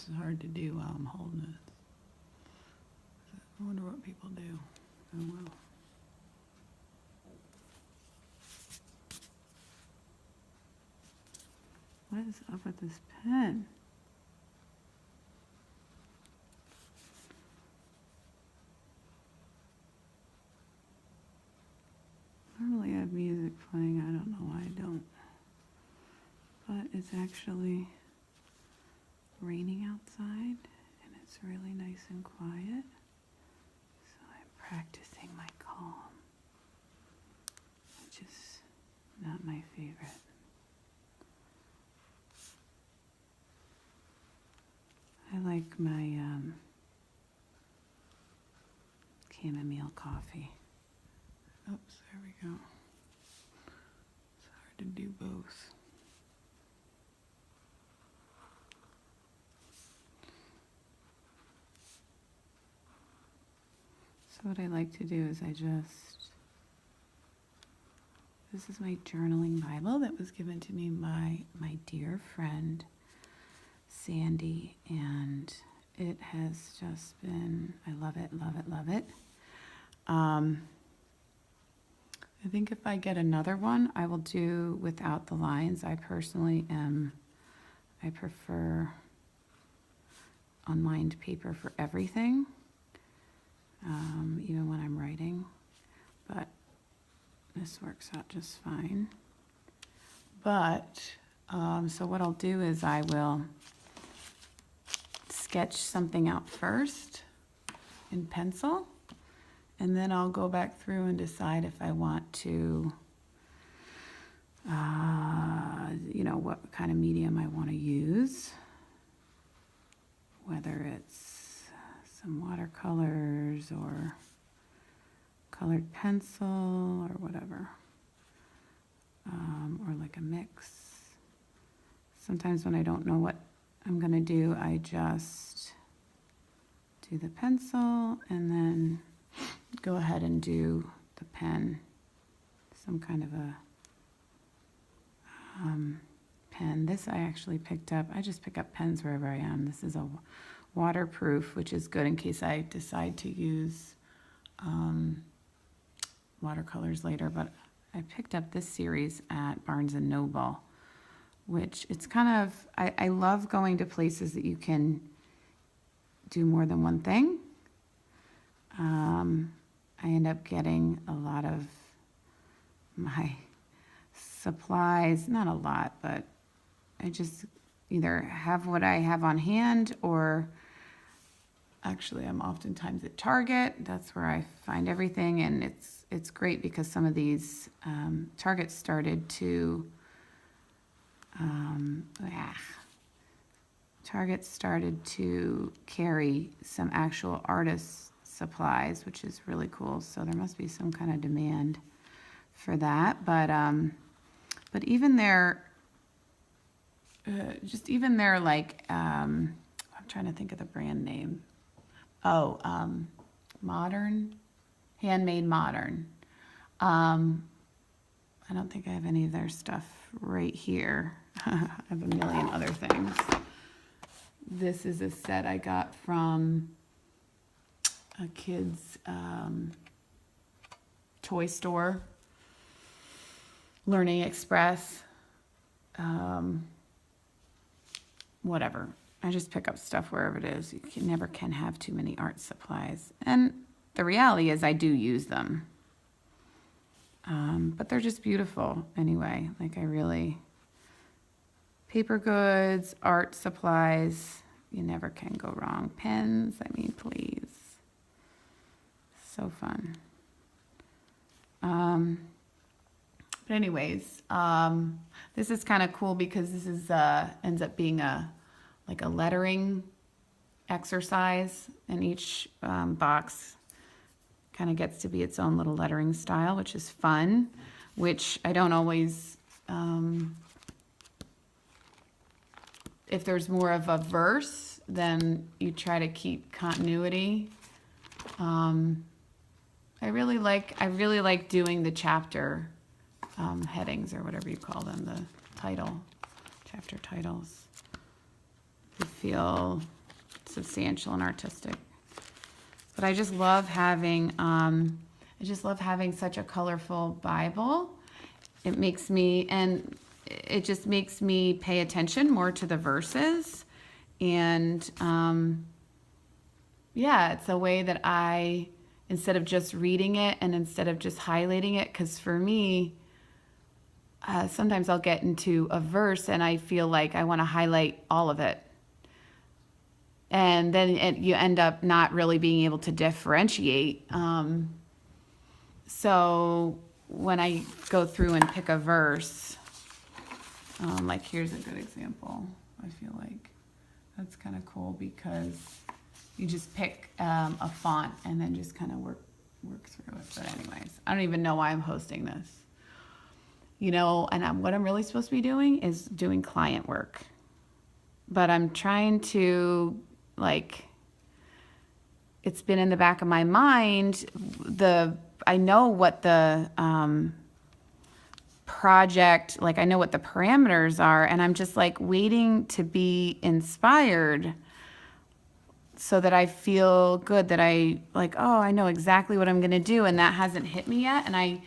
It's hard to do while I'm holding it. I wonder what people do. Oh well. What is up with this pen? Normally I have music playing. I don't know why I don't. But it's actually raining outside and it's really nice and quiet. So I'm practicing my calm, which is not my favorite. I like my chamomile coffee. Oops, there we go. It's hard to do both. So what I like to do is this is my journaling Bible that was given to me by my dear friend, Sandy, and it has just been, I love it, love it, love it. I think if I get another one, I will do without the lines. I prefer unlined paper for everything, even when I'm writing, but this works out just fine. But, so what I'll do is I will sketch something out first in pencil, and then I'll go back through and decide if I want to, what kind of medium I want to use, whether it's some watercolors or colored pencil or whatever, or like a mix. Sometimes when I don't know what I'm going to do, I just do the pencil and then go ahead and do the pen, some kind of a pen. This I actually picked up. I just pick up pens wherever I am. This is a waterproof, which is good in case I decide to use watercolors later. But I picked up this series at Barnes & Noble, which it's kind of, I love going to places that you can do more than one thing. I end up getting a lot of my supplies, not a lot, but I just either have what I have on hand, or actually I'm oftentimes at Target. That's where I find everything, and it's great because some of these Target started to carry some actual artist supplies, which is really cool. So there must be some kind of demand for that. But even their, like, I'm trying to think of the brand name. Modern, Handmade Modern. I don't think I have any of their stuff right here. I have a million other things. This is a set I got from a kid's toy store, Learning Express, whatever. I just pick up stuff wherever it is. You never can have too many art supplies. And the reality is I do use them. But they're just beautiful anyway. Like paper goods, art supplies, you never can go wrong. Pens, I mean, please. So fun. But anyways, this is kind of cool because this is ends up being like a lettering exercise, and each box kind of gets to be its own little lettering style, which is fun, which I don't always, if there's more of a verse, then you try to keep continuity. I really like doing the chapter headings, or whatever you call them, the chapter titles. feel substantial and artistic. But I just love having such a colorful Bible. It just makes me pay attention more to the verses. And it's a way that instead of just reading it and instead of just highlighting it, because for me, sometimes I'll get into a verse and I feel like I want to highlight all of it. And then you end up not really being able to differentiate. So when I go through and pick a verse, like here's a good example. I feel like that's kind of cool because you just pick a font and then just kind of work through it. But anyways, I don't even know why I'm hosting this. And what I'm really supposed to be doing is doing client work. But I'm trying to, it's been in the back of my mind, I know what the project, I know what the parameters are, and I'm just waiting to be inspired so that I feel good that I know exactly what I'm going to do, and that hasn't hit me yet. And I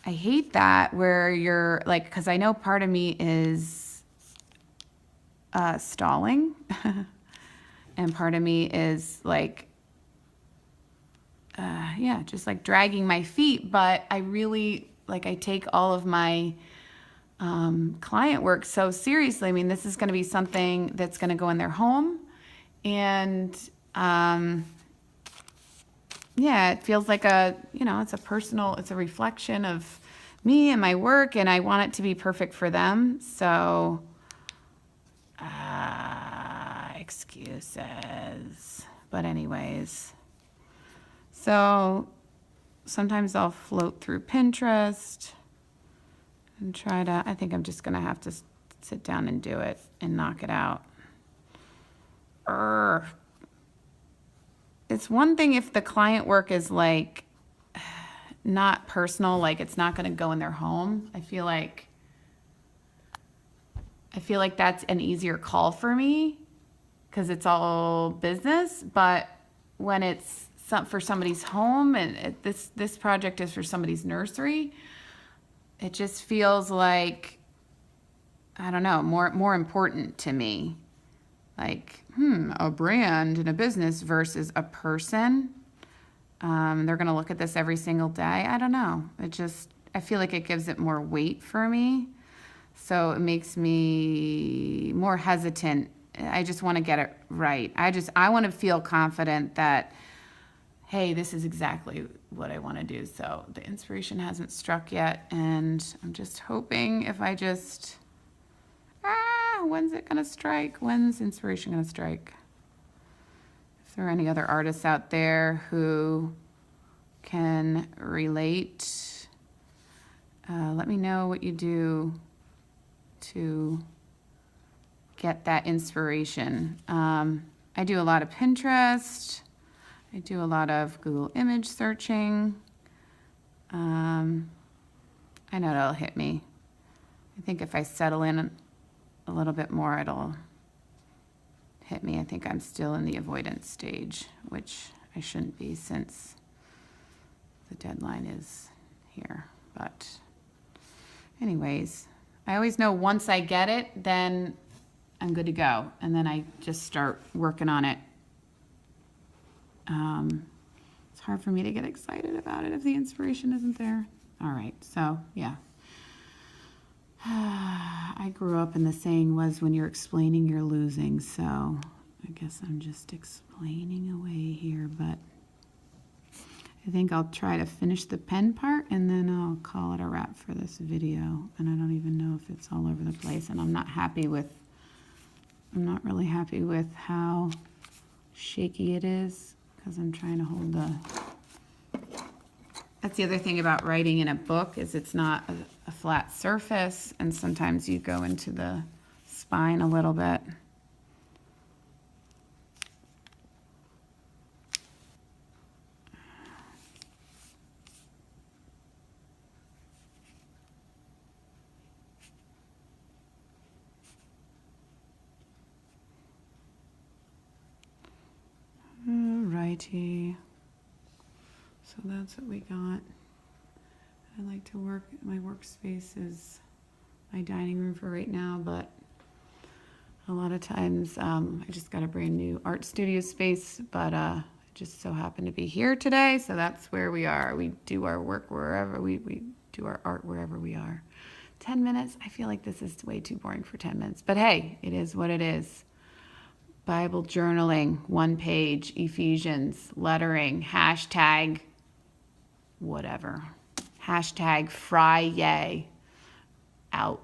hate that where you're because I know part of me is stalling and part of me is just dragging my feet. But I really I take all of my client work so seriously. I mean, this is going to be something that's going to go in their home, and it feels like it's a personal, it's a reflection of me and my work, and I want it to be perfect for them. So excuses. But anyways, so sometimes I'll float through Pinterest and I think I'm just going to have to sit down and do it and knock it out. It's one thing if the client work is not personal, it's not going to go in their home. I feel like that's an easier call for me because it's all business. But when it's for somebody's home and this project is for somebody's nursery, it just feels I don't know, more important to me. A brand and a business versus a person. They're going to look at this every single day. I don't know. I feel like it gives it more weight for me. So it makes me more hesitant. I just want to get it right. I want to feel confident that, hey, this is exactly what I want to do. So the inspiration hasn't struck yet. And I'm just hoping if I just, when's it going to strike? When's inspiration going to strike? If there are any other artists out there who can relate, let me know what you do to get that inspiration. I do a lot of Pinterest. I do a lot of Google image searching. I know it'll hit me. I think if I settle in a little bit more, it'll hit me. I think I'm still in the avoidance stage, which I shouldn't be since the deadline is here. But anyways, I always know once I get it, then I'm good to go. And then I just start working on it. It's hard for me to get excited about it if the inspiration isn't there. All right, so yeah. I grew up and the saying was, when you're explaining, you're losing. So I guess I'm just explaining away here, but I think I'll try to finish the pen part and then I'll call it a wrap for this video. And I don't even know if it's all over the place, and I'm not really happy with how shaky it is because I'm trying to hold that's the other thing about writing in a book is it's not a flat surface, and sometimes you go into the spine a little bit. IT. So that's what we got. I like to work, my workspace is my dining room for right now, but a lot of times I just got a brand new art studio space, but I just so happen to be here today, so that's where we are. We do our work wherever, we do our art wherever we are. 10 minutes, I feel like this is way too boring for 10 minutes, but hey, it is what it is. Bible journaling, 1 page, Ephesians, lettering, hashtag, whatever. Hashtag Friday, out.